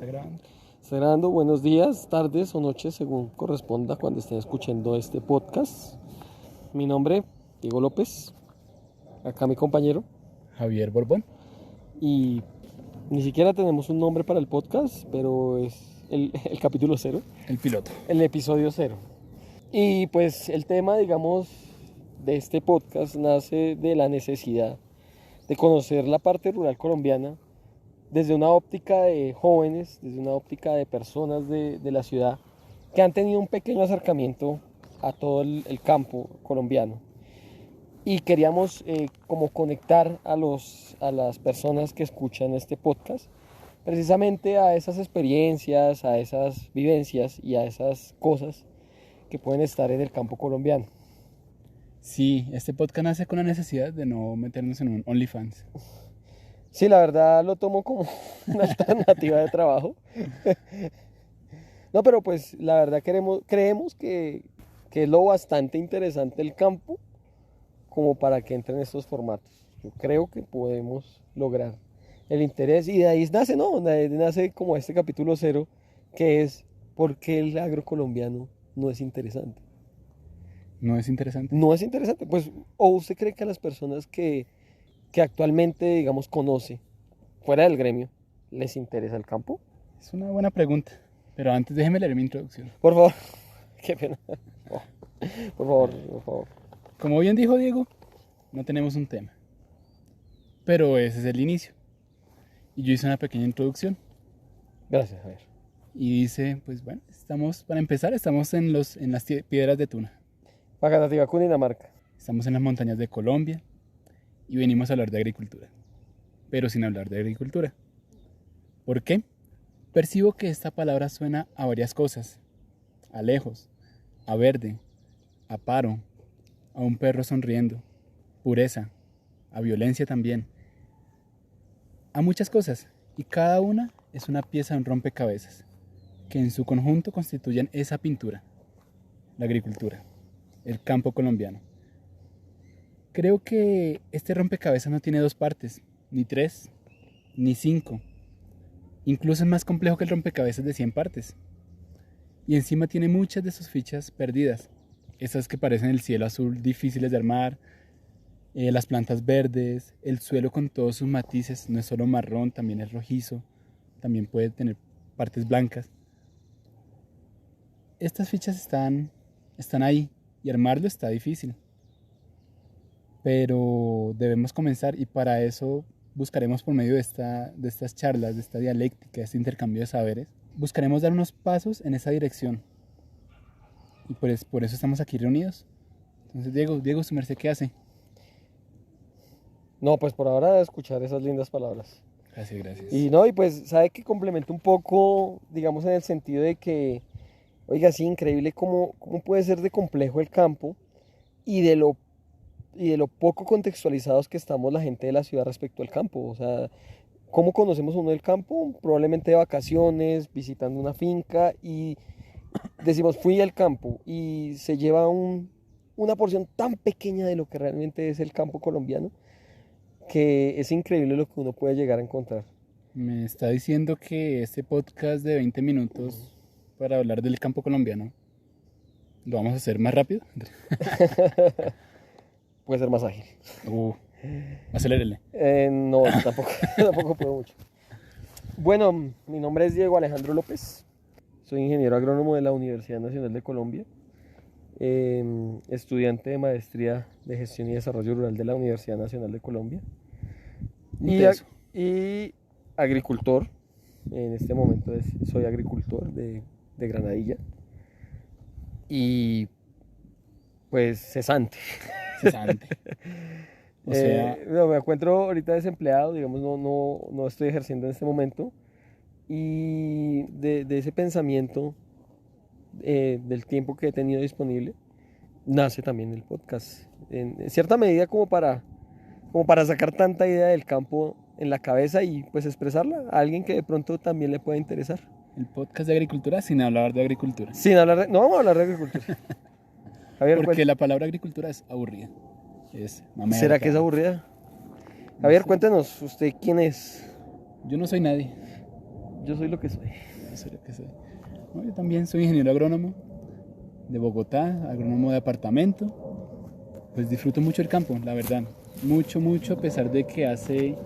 Está grabando. Está grabando. Buenos días, tardes o noches, según corresponda cuando estén escuchando este podcast. Mi nombre, Diego López. Acá mi compañero. Javier Borbón. Y ni siquiera tenemos un nombre para el podcast, pero es el capítulo 0. El piloto. El episodio 0. Y pues el tema, digamos, de este podcast nace de la necesidad de conocer la parte rural colombiana desde una óptica de jóvenes, desde una óptica de personas de la ciudad que han tenido un pequeño acercamiento a todo el campo colombiano. Y queríamos como conectar a las personas que escuchan este podcast precisamente a esas experiencias, a esas vivencias y a esas cosas que pueden estar en el campo colombiano. Sí, este podcast nace con la necesidad de no meternos en un OnlyFans. Sí, la verdad lo tomo como una alternativa de trabajo. No, pero pues la verdad creemos que es lo bastante interesante el campo como para que entren estos formatos. Yo creo que podemos lograr el interés y de ahí nace, ¿no? De ahí nace como este capítulo 0, que es ¿por qué el agro colombiano no es interesante? ¿No es interesante? No es interesante, pues, o usted cree que a las personas que actualmente, digamos, conoce fuera del gremio, ¿les interesa el campo? Es una buena pregunta, pero antes déjeme leer mi introducción. Por favor, qué pena. Oh, por favor, por favor. Como bien dijo Diego, no tenemos un tema, pero ese es el inicio. Y yo hice una pequeña introducción Gracias, Javier. y dice, pues bueno, para empezar, estamos en las piedras de Tuna. Paganativa, Cundinamarca. Estamos en las montañas de Colombia y venimos a hablar de agricultura, pero sin hablar de agricultura. ¿Por qué? Percibo que esta palabra suena a varias cosas: a lejos, a verde, a paro, a un perro sonriendo, pureza, a violencia también, a muchas cosas, y cada una es una pieza de un rompecabezas, que en su conjunto constituyen esa pintura, la agricultura, el campo colombiano. Creo que este rompecabezas no tiene 2 partes, ni 3, ni 5. Incluso es más complejo que el rompecabezas de 100 partes. Y encima tiene muchas de sus fichas perdidas. Esas que parecen el cielo azul difíciles de armar, las plantas verdes, el suelo con todos sus matices, no es solo marrón, también es rojizo, también puede tener partes blancas. Estas fichas están ahí y armarlo está difícil. Pero debemos comenzar y para eso buscaremos por medio de estas charlas, de esta dialéctica, de este intercambio de saberes, buscaremos dar unos pasos en esa dirección. Y pues por eso estamos aquí reunidos. Entonces, Diego, su merced, ¿qué hace? No, pues por ahora escuchar esas lindas palabras. Gracias. Y no, y pues sabe que complemento un poco, digamos, en el sentido de que, oiga, sí, increíble cómo puede ser de complejo el campo y de lo poco contextualizados que estamos la gente de la ciudad respecto al campo. O sea, ¿cómo conocemos uno del campo? Probablemente de vacaciones, visitando una finca y decimos, fui al campo y se lleva una porción tan pequeña de lo que realmente es el campo colombiano, que es increíble lo que uno puede llegar a encontrar. Me está diciendo que este podcast de 20 minutos para hablar del campo colombiano, ¿lo vamos a hacer más rápido? Puede ser más ágil. Acelérele. No, tampoco puedo mucho. Bueno, mi nombre es Diego Alejandro López. Soy ingeniero agrónomo de la Universidad Nacional de Colombia. Estudiante de maestría de gestión y desarrollo rural de la Universidad Nacional de Colombia. Y agricultor. En este momento soy agricultor de Granadilla. Y pues cesante. O sea, no, me encuentro ahorita desempleado, digamos, no estoy ejerciendo en este momento. Y de ese pensamiento del tiempo que he tenido disponible, nace también el podcast. En cierta medida como para sacar tanta idea del campo en la cabeza y pues expresarla a alguien que de pronto también le pueda interesar. el podcast de agricultura sin hablar de agricultura. No vamos a hablar de agricultura. Javier, Porque la palabra agricultura es aburrida. ¿Será que es aburrida? Javier, cuéntenos, ¿usted quién es? Yo no soy nadie. yo soy lo que soy. Eso es lo que soy. No, yo también soy ingeniero agrónomo de Bogotá, agrónomo de apartamento. Pues disfruto mucho el campo, la verdad. Mucho, mucho, a pesar de que hace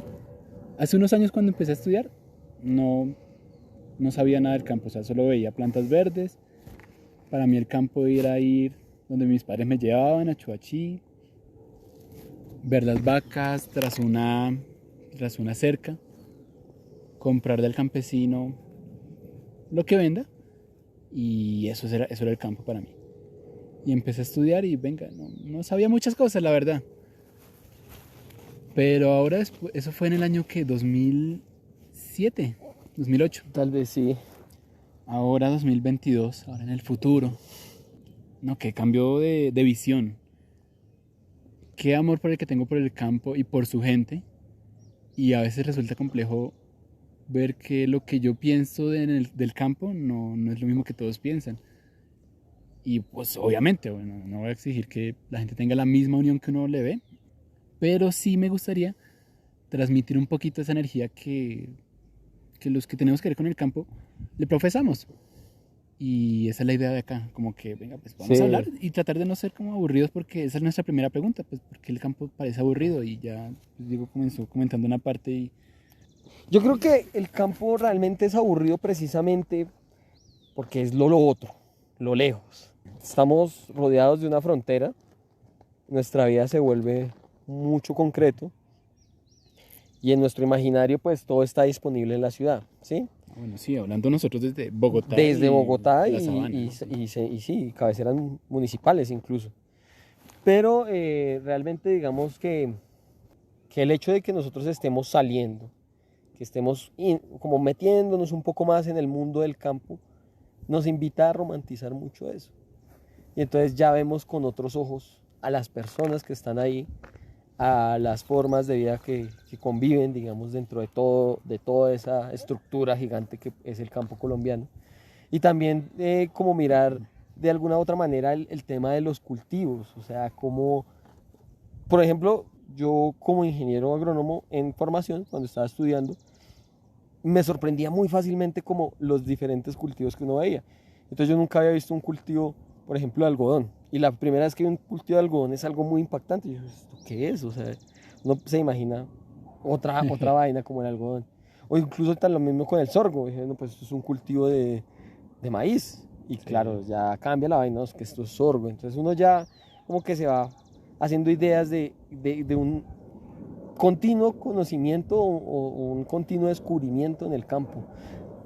unos años cuando empecé a estudiar, no sabía nada del campo, o sea, solo veía plantas verdes. Para mí el campo era ir donde mis padres me llevaban a Chuachi, ver las vacas tras una cerca, comprarle al campesino lo que venda, y eso era el campo para mí. Y empecé a estudiar y venga, no sabía muchas cosas, la verdad. Pero ahora, eso fue en el año que 2007, 2008. Tal vez sí. Ahora 2022, ahora en el futuro. No, qué cambio de visión. Qué amor por el que tengo por el campo y por su gente. Y a veces resulta complejo ver que lo que yo pienso del campo no es lo mismo que todos piensan. Y pues obviamente, bueno, no voy a exigir que la gente tenga la misma unión que uno le ve, pero sí me gustaría transmitir un poquito esa energía que los que tenemos que ver con el campo le profesamos. Y esa es la idea de acá, como que, venga, pues vamos Sí. a hablar y tratar de no ser como aburridos, porque esa es nuestra primera pregunta, pues porque el campo parece aburrido. Y ya, pues, Diego comenzó comentando una parte y Yo creo que el campo realmente es aburrido precisamente porque es lo otro, lo lejos. Estamos rodeados de una frontera, nuestra vida se vuelve mucho concreto y en nuestro imaginario pues todo está disponible en la ciudad, ¿sí? bueno, sí, hablando nosotros desde Bogotá Desde y Bogotá la sabana, ¿no? y sí, cabeceras municipales incluso. Pero realmente digamos que el hecho de que nosotros estemos saliendo, que estemos como metiéndonos un poco más en el mundo del campo, nos invita a romantizar mucho eso. Y entonces ya vemos con otros ojos a las personas que están ahí, a las formas de vida que conviven, digamos, dentro de toda esa estructura gigante que es el campo colombiano. Y también como mirar de alguna u otra manera el tema de los cultivos, o sea, como, por ejemplo, yo como ingeniero agrónomo en formación, cuando estaba estudiando, me sorprendía muy fácilmente como los diferentes cultivos que uno veía. Entonces yo nunca había visto un cultivo, por ejemplo, de algodón. Y la primera vez que vi un cultivo de algodón es algo muy impactante. Y yo, ¿esto qué es? O sea, uno se imagina otra vaina como el algodón. O incluso tan lo mismo con el sorgo. Dije, no, pues esto es un cultivo de maíz. Y Sí. claro, ya cambia la vaina, ¿no? Es que esto es sorgo. Entonces uno ya como que se va haciendo ideas de un continuo conocimiento o un continuo descubrimiento en el campo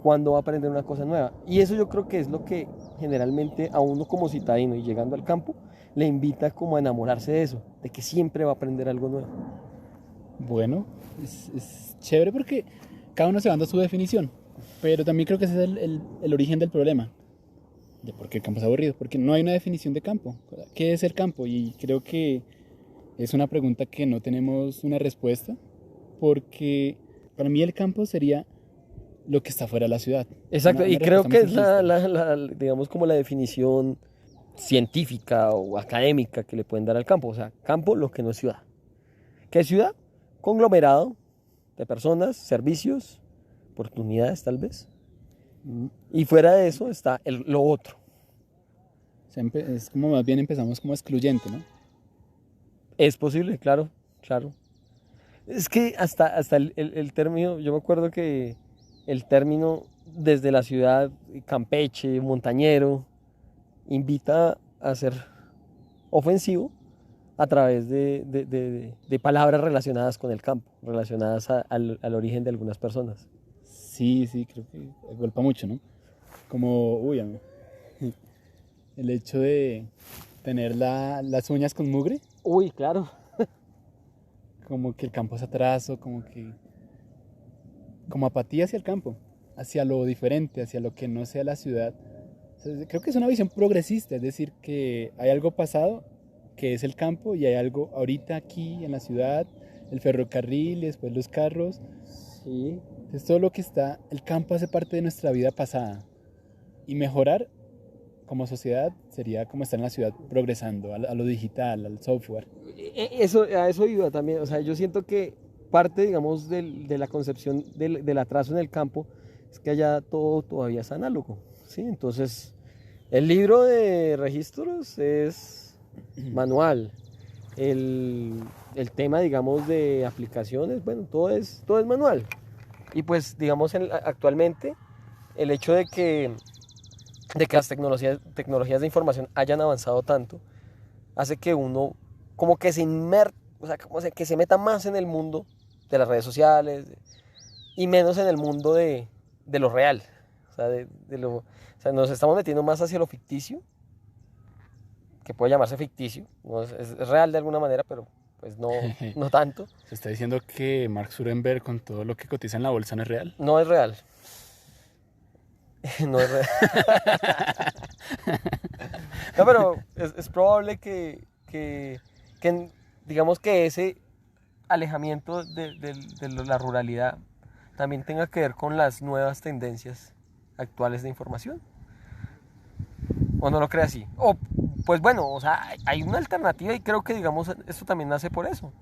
cuando va a aprender una cosa nueva. Y eso yo creo que es lo que generalmente a uno como citadino y llegando al campo le invita como a enamorarse de eso, de que siempre va a aprender algo nuevo. Bueno, es chévere porque cada uno se va dando su definición, pero también creo que ese es el origen del problema, de por qué el campo es aburrido, porque no hay una definición de campo. ¿Qué es el campo? Y creo que es una pregunta que no tenemos una respuesta, porque para mí el campo sería lo que está fuera de la ciudad. Exacto, Una y creo respuesta que muy es digamos como la definición científica o académica que le pueden dar al campo. O sea, campo lo que no es ciudad. ¿Qué es ciudad? Conglomerado de personas, servicios, oportunidades tal vez. Y fuera de eso está lo otro. Es como más bien empezamos como excluyente, ¿no? Es posible, claro, claro. Es que hasta el término, yo me acuerdo que el término desde la ciudad, campeche, montañero, invita a ser ofensivo a través de palabras relacionadas con el campo, relacionadas al origen de algunas personas. Sí, sí, creo que golpa mucho, ¿no? Como, uy, el hecho de tener las uñas con mugre, Uy, claro. como que el campo es atraso, como apatía hacia el campo, hacia lo diferente, hacia lo que no sea la ciudad. O sea, creo que es una visión progresista, es decir, que hay algo pasado que es el campo y hay algo ahorita aquí en la ciudad, el ferrocarril y después los carros. Sí. Entonces todo lo que está, el campo hace parte de nuestra vida pasada. Y mejorar como sociedad sería como estar en la ciudad progresando a lo digital, al software. A eso iba también. O sea, yo siento que parte, digamos, de la concepción del atraso en el campo es que allá todo todavía es análogo, ¿sí? Entonces, el libro de registros es manual. El tema, digamos, de aplicaciones, bueno, todo es manual. Y pues, digamos, actualmente, el hecho de que las tecnologías de información hayan avanzado tanto, hace que uno como que o sea, que se meta más en el mundo de las redes sociales y menos en el mundo de lo real. O sea, o sea, nos estamos metiendo más hacia lo ficticio, que puede llamarse ficticio, no es real de alguna manera, pero pues no tanto. Se está diciendo que Mark Zuckerberg con todo lo que cotiza en la bolsa no es real. No es real. No es real. No, pero es probable que digamos que ese alejamiento de la ruralidad también tenga que ver con las nuevas tendencias actuales de información. ¿O no lo cree así? O, pues bueno, o sea, hay una alternativa y creo que, digamos, esto también nace por eso.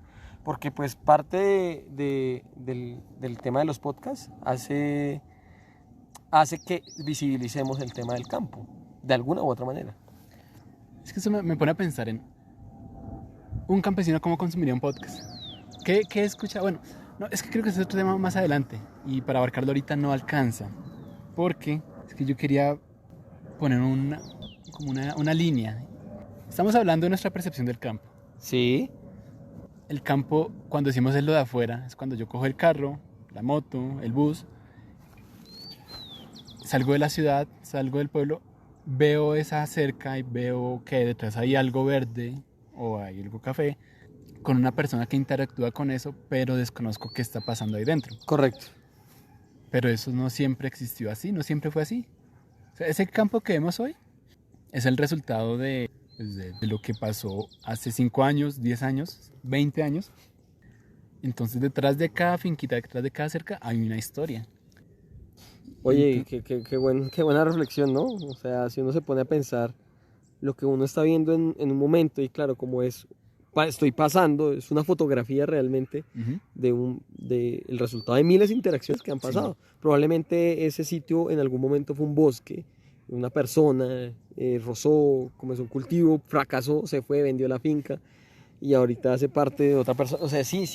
Porque pues parte del tema de los podcasts hace que visibilicemos el tema del campo, de alguna u otra manera. Es que eso me pone a pensar en un campesino cómo consumiría un podcast. ¿Qué escucha? Bueno, no, es que creo que ese es otro tema más adelante y para abarcarlo ahorita no alcanza. Porque es que yo quería poner como una línea. Estamos hablando de nuestra percepción del campo. Sí. El campo, cuando decimos es lo de afuera, es cuando yo cojo el carro, la moto, el bus, salgo de la ciudad, salgo del pueblo, veo esa cerca y veo que detrás hay algo verde o hay algo café, con una persona que interactúa con eso, pero desconozco qué está pasando ahí dentro. Correcto. Pero eso no siempre existió así, no siempre fue así. O sea, ese campo que vemos hoy es el resultado de lo que pasó hace 5 años, 10 años, 20 años. Entonces detrás de cada finquita, detrás de cada cerca hay una historia. Oye, qué buena reflexión, ¿no? O sea, si uno se pone a pensar lo que uno está viendo en un momento, y claro, como estoy pasando, es una fotografía realmente Uh-huh. el resultado de miles de interacciones que han pasado. Sí. Probablemente ese sitio en algún momento fue un bosque, una persona rozó, comenzó un cultivo, fracasó, se fue, vendió la finca y ahorita hace parte de otra persona. O sea, sí,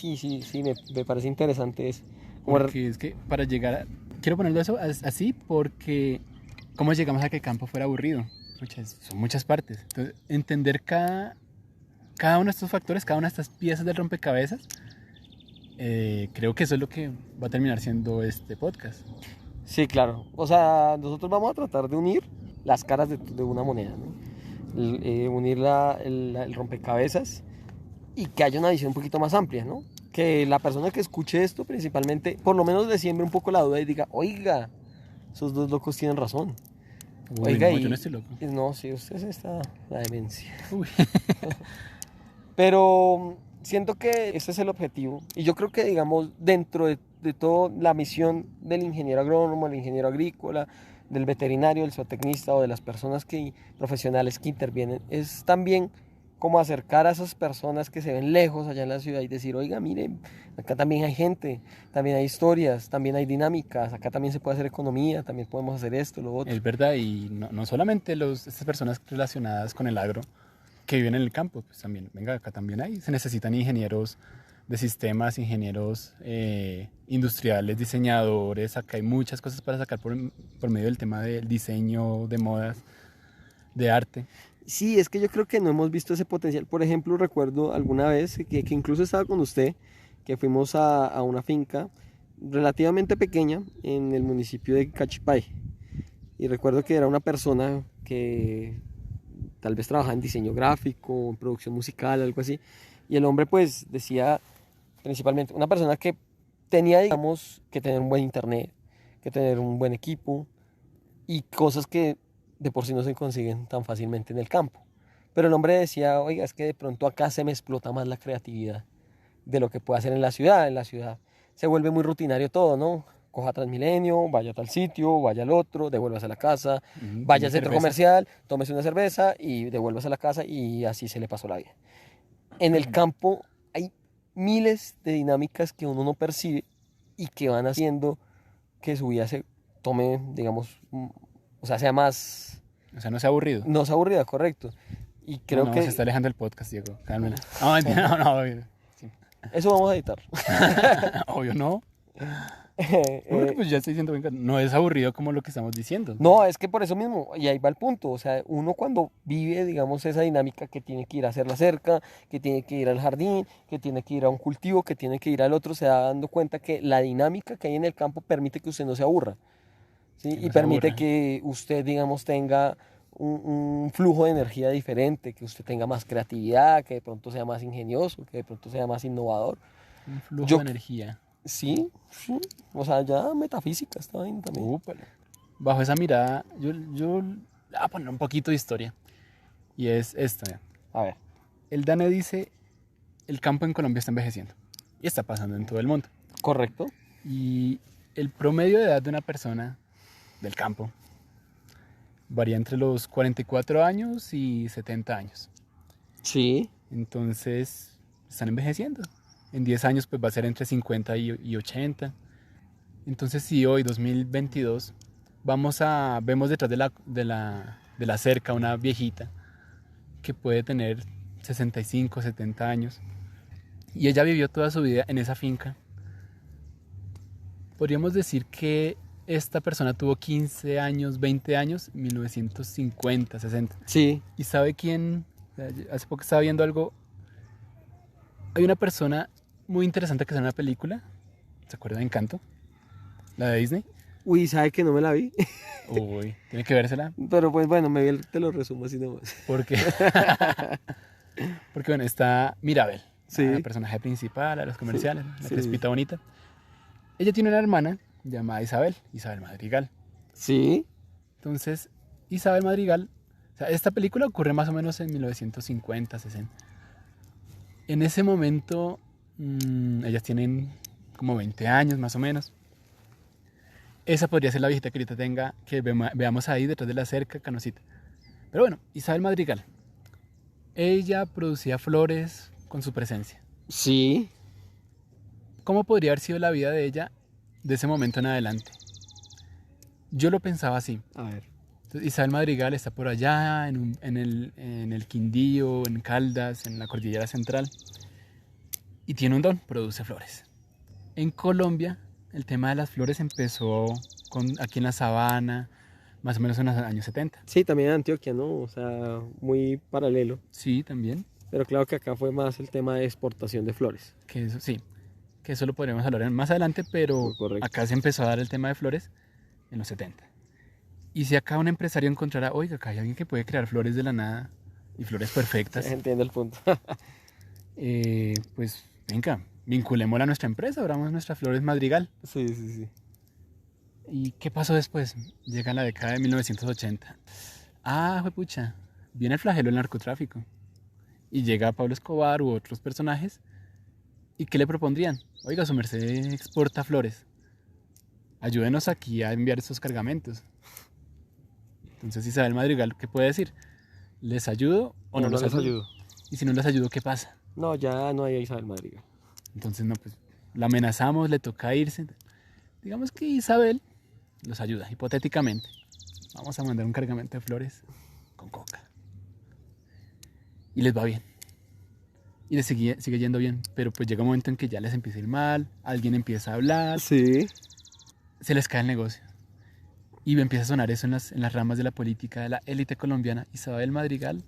me parece interesante eso. Porque es que para llegar a... Quiero ponerlo eso así porque ¿cómo llegamos a que el campo fuera aburrido? Son muchas partes. Entonces, entender cada uno de estos factores, cada una de estas piezas del rompecabezas, creo que eso es lo que va a terminar siendo este podcast. Sí, claro. O sea, nosotros vamos a tratar de unir las caras de una moneda, ¿no? Unir el rompecabezas y que haya una visión un poquito más amplia, ¿no? Que la persona que escuche esto principalmente, por lo menos le siembre un poco la duda y diga, oiga, esos dos locos tienen razón. Uy, oiga, no, yo no estoy loco. No, sí, usted está la demencia. Uy. Pero siento que ese es el objetivo. Y yo creo que, digamos, dentro de toda la misión del ingeniero agrónomo, del ingeniero agrícola, del veterinario, del zootecnista o de las personas profesionales que intervienen, es también como acercar a esas personas que se ven lejos allá en la ciudad y decir, oiga, miren, acá también hay gente, también hay historias, también hay dinámicas, acá también se puede hacer economía, también podemos hacer esto, lo otro. Es verdad, y no solamente estas personas relacionadas con el agro que viven en el campo, pues también, venga, acá también se necesitan ingenieros de sistemas, ingenieros industriales, diseñadores, acá hay muchas cosas para sacar por medio del tema del diseño, de modas, de arte. Sí, es que yo creo que no hemos visto ese potencial. Por ejemplo, recuerdo alguna vez que incluso estaba con usted, que fuimos a una finca relativamente pequeña en el municipio de Cachipay. Y recuerdo que era una persona que tal vez trabajaba en diseño gráfico, en producción musical, algo así. Y el hombre pues decía, principalmente, una persona que tenía, digamos, que tener un buen internet, que tener un buen equipo y cosas que de por sí no se consiguen tan fácilmente en el campo. Pero el hombre decía, oiga, es que de pronto acá se me explota más la creatividad de lo que puede hacer en la ciudad. En la ciudad se vuelve muy rutinario todo, ¿no? Coja Transmilenio, vaya a tal sitio, vaya al otro, devuélvase a la casa, vaya al centro comercial, tómese una cerveza y devuélvase a la casa y así se le pasó la vida. En el campo hay miles de dinámicas que uno no percibe y que van haciendo que su vida tome, digamos, o sea, sea más, O sea, no sea aburrido. no sea aburrida, correcto. Y creo No, que se está alejando el podcast, Diego. Cálmela. No, mentira, no, obvio. Sí. eso vamos a editar. Obvio no. Porque pues ya estoy diciendo, venga, no es aburrido como lo que estamos diciendo. No, es que por eso mismo, y ahí va el punto, o sea, uno cuando vive, digamos, esa dinámica que tiene que ir a hacer la cerca, que tiene que ir al jardín, que tiene que ir a un cultivo, que tiene que ir al otro, se va dando cuenta que la dinámica que hay en el campo permite que usted no se aburra, ¿sí? Que Y no se permite aburra. que usted, digamos, tenga un flujo de energía diferente, que usted tenga más creatividad, que de pronto sea más ingenioso, que de pronto sea más innovador. Un flujo Yo, de energía. sí, sí, o sea, ya metafísica está bien también. Úpale. Bajo esa mirada, yo le voy a poner un poquito de historia. Y es esto, mira. A ver. El DANE dice, el campo en Colombia está envejeciendo. Y está pasando en todo el mundo. Correcto. Y el promedio de edad de una persona del campo varía entre los 44 años y 70 años. Sí. Entonces, están envejeciendo. En 10 años pues va a ser entre 50 y 80. Entonces, si hoy, 2022, vemos detrás de la cerca una viejita que puede tener 65, 70 años y ella vivió toda su vida en esa finca, podríamos decir que esta persona tuvo 15 años, 20 años, 1950, 60. Sí. ¿Y sabe quién? Hace poco estaba viendo algo. Hay una persona muy interesante que sale en una película. ¿Se acuerda de Encanto? La de Disney. Uy, ¿sabe que no me la vi? Uy, tiene que vérsela. Pero pues bueno, te lo resumo así nomás. Porque, porque bueno, está Mirabel, Sí. la personaje principal, a los comerciales, la sí. crespita bonita. Ella tiene una hermana llamada Isabel, Isabel Madrigal. Sí. Entonces, Isabel Madrigal, o sea, esta película ocurre más o menos en 1950, 60. En ese momento, ellas tienen como 20 años más o menos. Esa podría ser la viejita que ahorita tenga, que veamos ahí detrás de la cerca, Canosita. Pero bueno, Isabel Madrigal, ella producía flores con su presencia. Sí. ¿Cómo podría haber sido la vida de ella de ese momento en adelante? Yo lo pensaba así. A ver. Entonces, Isabel Madrigal está por allá, en el Quindío, en Caldas, en la Cordillera Central, y tiene un don, produce flores. En Colombia, el tema de las flores empezó aquí en la sabana, más o menos en los años 70. Sí, también en Antioquia, ¿no? O sea, muy paralelo. Sí, también. Pero claro que acá fue más el tema de exportación de flores. Que eso sí, que eso lo podremos hablar más adelante, pero Correcto. acá se empezó a dar el tema de flores en los 70. Y si acá un empresario encontrara, oiga, acá hay alguien que puede crear flores de la nada y flores perfectas, Entiendo el punto. pues venga, vinculémosla a nuestra empresa, abramos nuestras flores Madrigal. Sí, sí, sí. ¿Y qué pasó después? Llega la década de 1980. Ah, pucha, viene el flagelo del narcotráfico. Y llega Pablo Escobar u otros personajes. ¿Y qué le propondrían? Oiga, su merced exporta flores. Ayúdenos aquí a enviar estos cargamentos. Entonces Isabel Madrigal, ¿qué puede decir? ¿Les ayudo o no, los les ayudo? Y si no les ayudo, ¿qué pasa? No, ya no hay Isabel Madrigal. Entonces, no, pues la amenazamos, le toca irse. Digamos que Isabel los ayuda, hipotéticamente. Vamos a mandar un cargamento de flores con coca. Y les va bien. Y les sigue yendo bien. Pero pues llega un momento en que ya les empieza a ir mal, alguien empieza a hablar, Sí. se les cae el negocio. Y empieza a sonar eso en las ramas de la política de la élite colombiana. Isabel Madrigal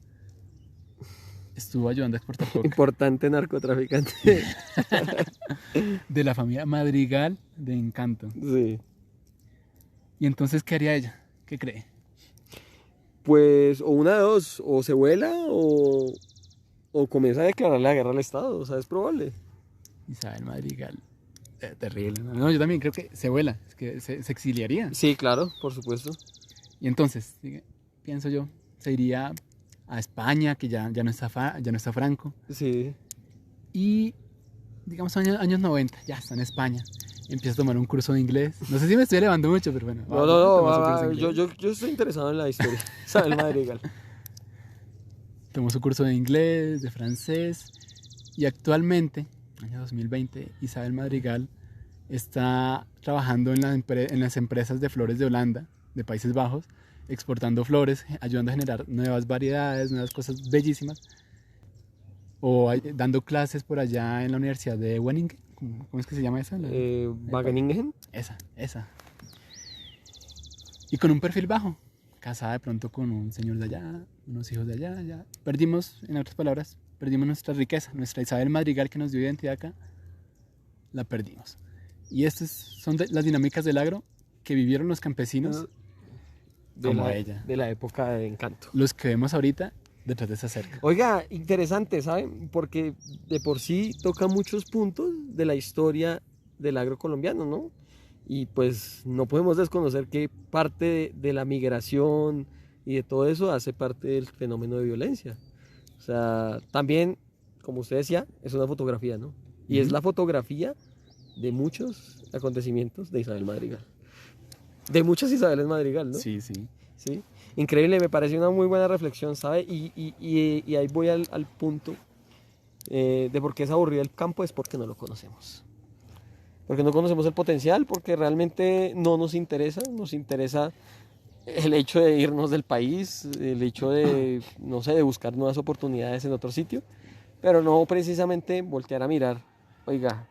estuvo ayudando a exportar coca. Importante narcotraficante. De la familia Madrigal de Encanto. Sí. ¿Y entonces qué haría ella? ¿Qué cree? Pues, o una de dos, o se vuela o comienza a declarar la guerra al Estado, o sea, es probable. Isabel Madrigal. Terrible. No, yo también creo que se vuela, es que se exiliaría. Sí, claro, por supuesto. Y entonces, pienso yo, se iría a España, que ya no está Franco. Sí. Y, digamos, años 90, ya está en España. Empieza a tomar un curso de inglés. No sé si me estoy elevando mucho, pero bueno. No, yo estoy interesado en la historia. Isabel Madrigal. Tomó su curso de inglés, de francés. Y actualmente, año 2020, Isabel Madrigal está trabajando en las empresas de flores de Holanda, de Países Bajos, exportando flores, ayudando a generar nuevas variedades, nuevas cosas bellísimas. O dando clases por allá en la Universidad de Wageningen. ¿Cómo es que se llama esa? Wageningen. Esa. Y con un perfil bajo. Casada de pronto con un señor de allá, unos hijos de allá, allá. Perdimos, en otras palabras, perdimos nuestra riqueza. Nuestra Isabel Madrigal que nos dio identidad acá, la perdimos. Y estas son las dinámicas del agro que vivieron los campesinos como ella. De la época de Encanto. Los que vemos ahorita detrás de esa cerca. Oiga, interesante, ¿saben? Porque de por sí toca muchos puntos de la historia del agro colombiano, ¿no? Y pues no podemos desconocer que parte de la migración y de todo eso hace parte del fenómeno de violencia. O sea, también, como usted decía, es una fotografía, ¿no? Y es la fotografía de muchos acontecimientos de Isabel Madrigal. De muchas Isabeles Madrigal, ¿no? Sí. ¿Sí? Increíble, me parece una muy buena reflexión, ¿sabe? Y ahí voy al punto de por qué es aburrido el campo, es porque no lo conocemos. Porque no conocemos el potencial, porque realmente no nos interesa el hecho de irnos del país, el hecho de, no sé, de buscar nuevas oportunidades en otro sitio, pero no precisamente voltear a mirar, oiga,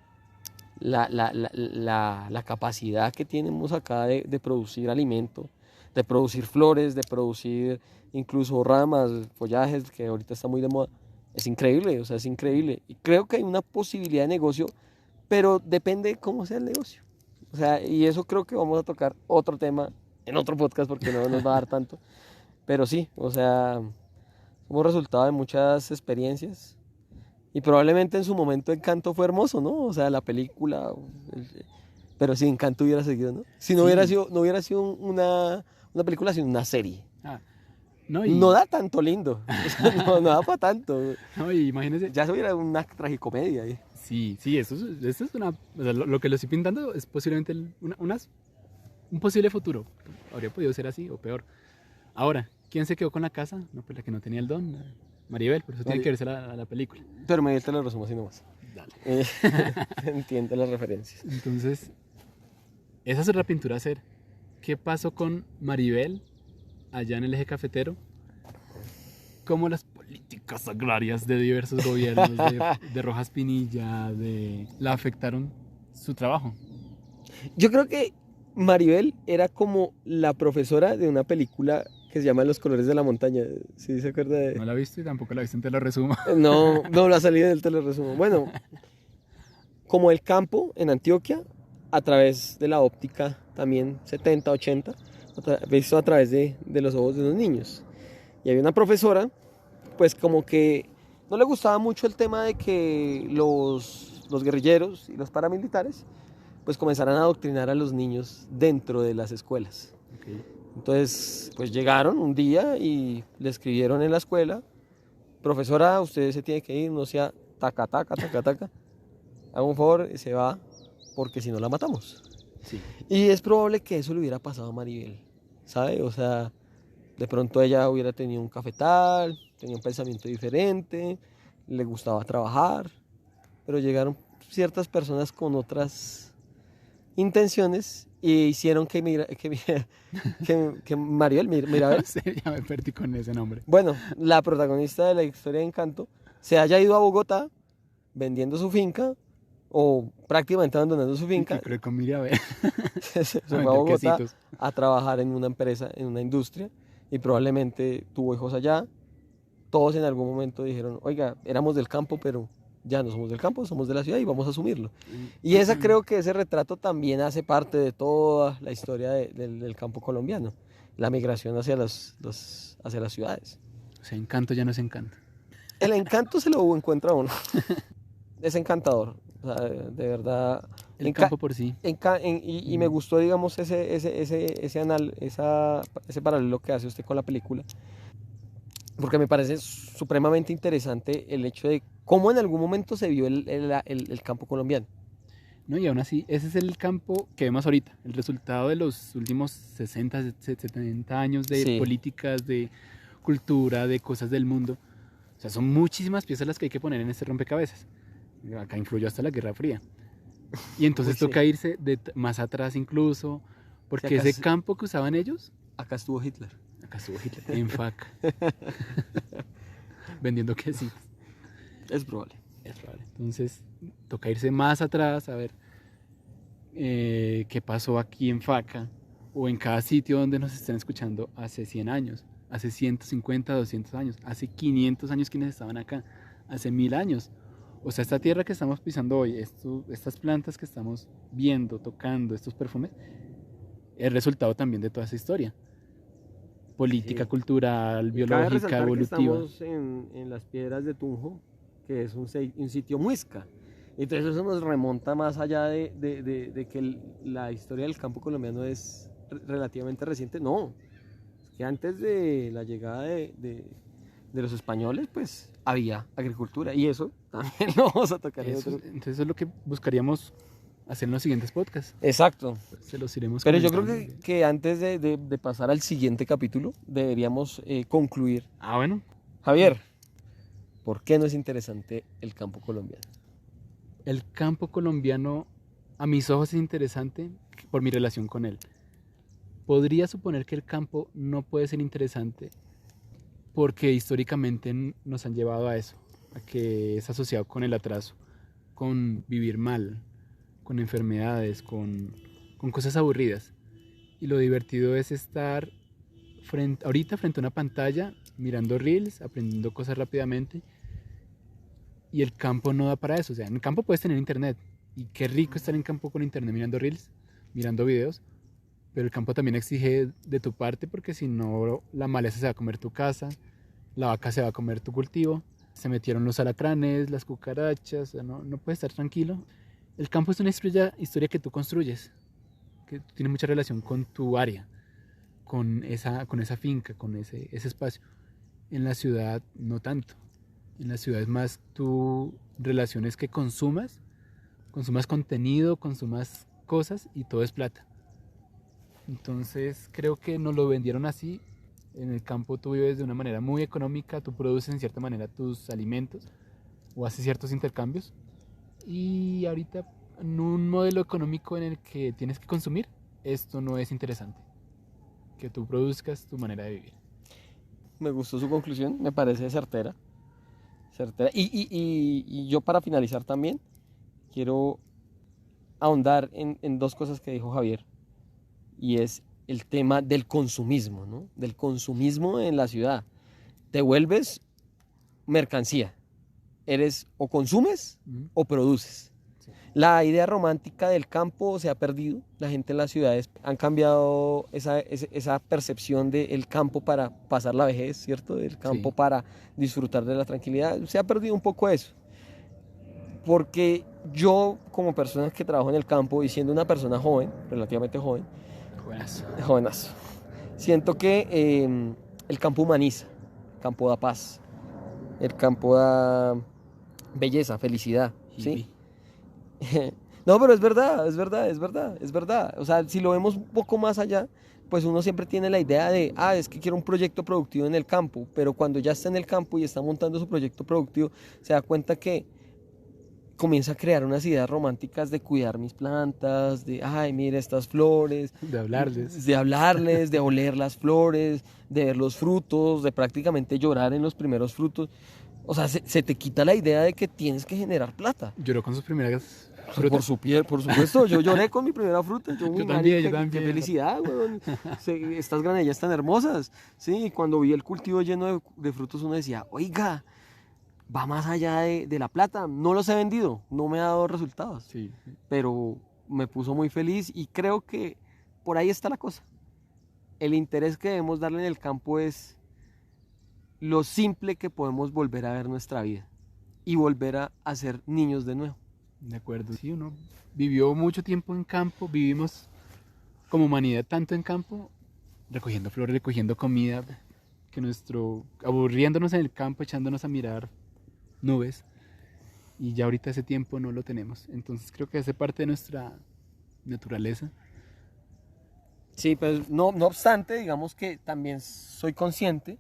la capacidad que tenemos acá de producir alimento, de producir flores, de producir incluso ramas, follajes, que ahorita está muy de moda. Es increíble, o sea, es increíble. Y creo que hay una posibilidad de negocio, pero depende de cómo sea el negocio. O sea, y eso creo que vamos a tocar otro tema en otro podcast porque no nos va a dar tanto. Pero sí, o sea, somos resultado de muchas experiencias. Y probablemente en su momento Encanto fue hermoso, ¿no? O sea, la película, pero si Encanto hubiera seguido, ¿no? Si no hubiera sido una película, sino una serie. No da tanto lindo. O sea, no da para tanto. No, y imagínese. Ya se hubiera una tragicomedia ahí. Sí, eso es una. O sea, lo que lo estoy pintando es posiblemente un posible futuro. Habría podido ser así o peor. Ahora, ¿quién se quedó con la casa? No, pues la que no tenía el don, Maribel, por eso tiene que verse la película. Pero me te lo resumo así nomás. Dale. Entiende las referencias. Entonces, esa es otra pintura a hacer. ¿Qué pasó con Maribel allá en el eje cafetero? Cómo las políticas agrarias de diversos gobiernos, de Rojas Pinilla, la afectaron su trabajo. Yo creo que Maribel era como la profesora de una película que se llama Los colores de la montaña. ¿Sí se acuerda de...? No la he visto y tampoco la he visto en Te lo resumo. No la salida del te lo resumo. Bueno, como el campo en Antioquia, a través de la óptica también 70, 80, visto a través de los ojos de unos niños. Y había una profesora, pues como que no le gustaba mucho el tema de que los guerrilleros y los paramilitares pues comenzaran a adoctrinar a los niños dentro de las escuelas. Okay. Entonces, pues llegaron un día y le escribieron en la escuela: profesora, usted se tiene que ir, no sea taca, haga un favor y se va, porque si no la matamos. Sí. Y es probable que eso le hubiera pasado a Maribel, ¿sabe? O sea, de pronto ella hubiera tenido un cafetal, tenía un pensamiento diferente, le gustaba trabajar, pero llegaron ciertas personas con otras intenciones y hicieron que Maribel, Mirabel, Sí, ya me perdí con ese nombre. bueno, la protagonista de la historia de Encanto, se haya ido a Bogotá vendiendo su finca o prácticamente abandonando su finca. Creo que con Mirabel. Se fue a Bogotá a trabajar en una empresa, en una industria, y probablemente tuvo hijos allá. Todos en algún momento dijeron: oiga, éramos del campo, pero ya no somos del campo, somos de la ciudad y vamos a asumirlo. Y creo que ese retrato también hace parte de toda la historia del campo colombiano, la migración hacia las ciudades. O sea, Encanto ya no es Encanto. El encanto se lo encuentra uno. Es encantador, o sea, de verdad. El campo por sí. Y me gustó, digamos, ese paralelo que hace usted con la película, porque me parece supremamente interesante el hecho de cómo en algún momento se vio el campo colombiano. No, y aún así, ese es el campo que vemos ahorita, el resultado de los últimos 60, 70 años de políticas, de cultura, de cosas del mundo. O sea, son muchísimas piezas las que hay que poner en este rompecabezas. Acá influyó hasta la Guerra Fría. Y entonces Uy, sí. toca irse más atrás incluso, porque Sí, acá, ese campo que usaban ellos, acá estuvo Hitler. acá estuvo Hitler, en faca, vendiendo quesitos. Es probable. Es probable. Entonces toca irse más atrás a ver qué pasó aquí en Faca o en cada sitio donde nos estén escuchando hace 100 años, hace 150, 200 años, hace 500 años quienes estaban acá, hace 1000 años. O sea, esta tierra que estamos pisando hoy, estas plantas que estamos viendo, tocando, estos perfumes, es resultado también de toda esa historia. Política, Sí. cultural, Y cabe biológica, resaltar que evolutiva. estamos en las piedras de Tunjo, que es un sitio muisca. Entonces eso nos remonta más allá de que la historia del campo colombiano es relativamente reciente. No, es que antes de la llegada de los españoles, pues había agricultura. Y eso también lo vamos a tocar en otro. Entonces eso es lo que buscaríamos hacer en los siguientes podcasts. Exacto. Se los iremos Pero yo creo comentando. que antes de pasar al siguiente capítulo, deberíamos concluir. Ah, bueno. Javier, ¿por qué no es interesante el campo colombiano? El campo colombiano, a mis ojos, es interesante por mi relación con él. Podría suponer que el campo no puede ser interesante porque históricamente nos han llevado a eso, a que es asociado con el atraso, con vivir mal, con enfermedades, con cosas aburridas. Y lo divertido es estar ahorita frente a una pantalla, mirando reels, aprendiendo cosas rápidamente. Y el campo no da para eso. O sea, en el campo puedes tener internet. Y qué rico estar en campo con internet mirando reels, mirando videos. Pero el campo también exige de tu parte porque si no, la maleza se va a comer tu casa, la vaca se va a comer tu cultivo, se metieron los alacranes, las cucarachas, o sea, no puedes estar tranquilo. El campo es una historia que tú construyes, que tiene mucha relación con tu área, con esa finca, con ese espacio. En la ciudad no tanto. En la ciudad es más tu relaciones que consumas contenido, consumas cosas y todo es plata. Entonces creo que nos lo vendieron así. En el campo tú vives de una manera muy económica, tú produces en cierta manera tus alimentos o haces ciertos intercambios. Y ahorita en un modelo económico en el que tienes que consumir, esto no es interesante. Que tú produzcas tu manera de vivir. Me gustó su conclusión, me parece certera. Certera. Y yo para finalizar también quiero ahondar en dos cosas que dijo Javier. Y es el tema del consumismo, ¿no? Del consumismo en la ciudad. Te vuelves mercancía. Eres o consumes o produces. Sí. La idea romántica del campo se ha perdido. La gente en las ciudades han cambiado esa percepción del campo para pasar la vejez, ¿cierto? Del campo Sí. para disfrutar de la tranquilidad. Se ha perdido un poco eso. Porque yo, como persona que trabajo en el campo y siendo una persona joven, relativamente joven, Buenas. jovenazo, siento que el campo humaniza, el campo da paz, el campo da belleza, felicidad, ¿sí? No, pero es verdad, es verdad, es verdad, es verdad. O sea, si lo vemos un poco más allá, pues uno siempre tiene la idea de, es que quiero un proyecto productivo en el campo, pero cuando ya está en el campo y está montando su proyecto productivo, se da cuenta que comienza a crear unas ideas románticas de cuidar mis plantas, de, mira estas flores, De hablarles. de oler las flores, de ver los frutos, de prácticamente llorar en los primeros frutos. O sea, se te quita la idea de que tienes que generar plata. Lloró con sus primeras frutas. Por supuesto, yo lloré con mi primera fruta. Yo También, yo qué también. felicidad, weón. Estas granellas tan hermosas. Sí, cuando vi el cultivo lleno de frutos, uno decía, oiga, va más allá de la plata. No los he vendido, no me ha dado resultados. Sí. Pero me puso muy feliz y creo que por ahí está la cosa. El interés que debemos darle en el campo es lo simple que podemos volver a ver nuestra vida y volver a ser niños de nuevo. De acuerdo. Sí, uno vivió mucho tiempo en campo, vivimos como humanidad tanto en campo, recogiendo flores, recogiendo comida, que aburriéndonos en el campo, echándonos a mirar nubes, y ya ahorita ese tiempo no lo tenemos. Entonces creo que hace parte de nuestra naturaleza. Sí, pues no obstante, digamos que también soy consciente,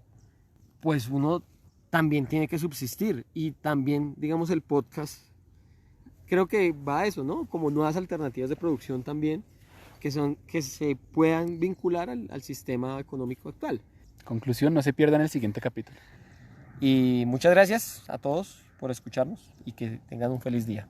pues uno también tiene que subsistir y también, digamos, el podcast creo que va a eso, ¿no? Como nuevas alternativas de producción también, que se puedan vincular al sistema económico actual. Conclusión, no se pierdan el siguiente capítulo. Y muchas gracias a todos por escucharnos y que tengan un feliz día.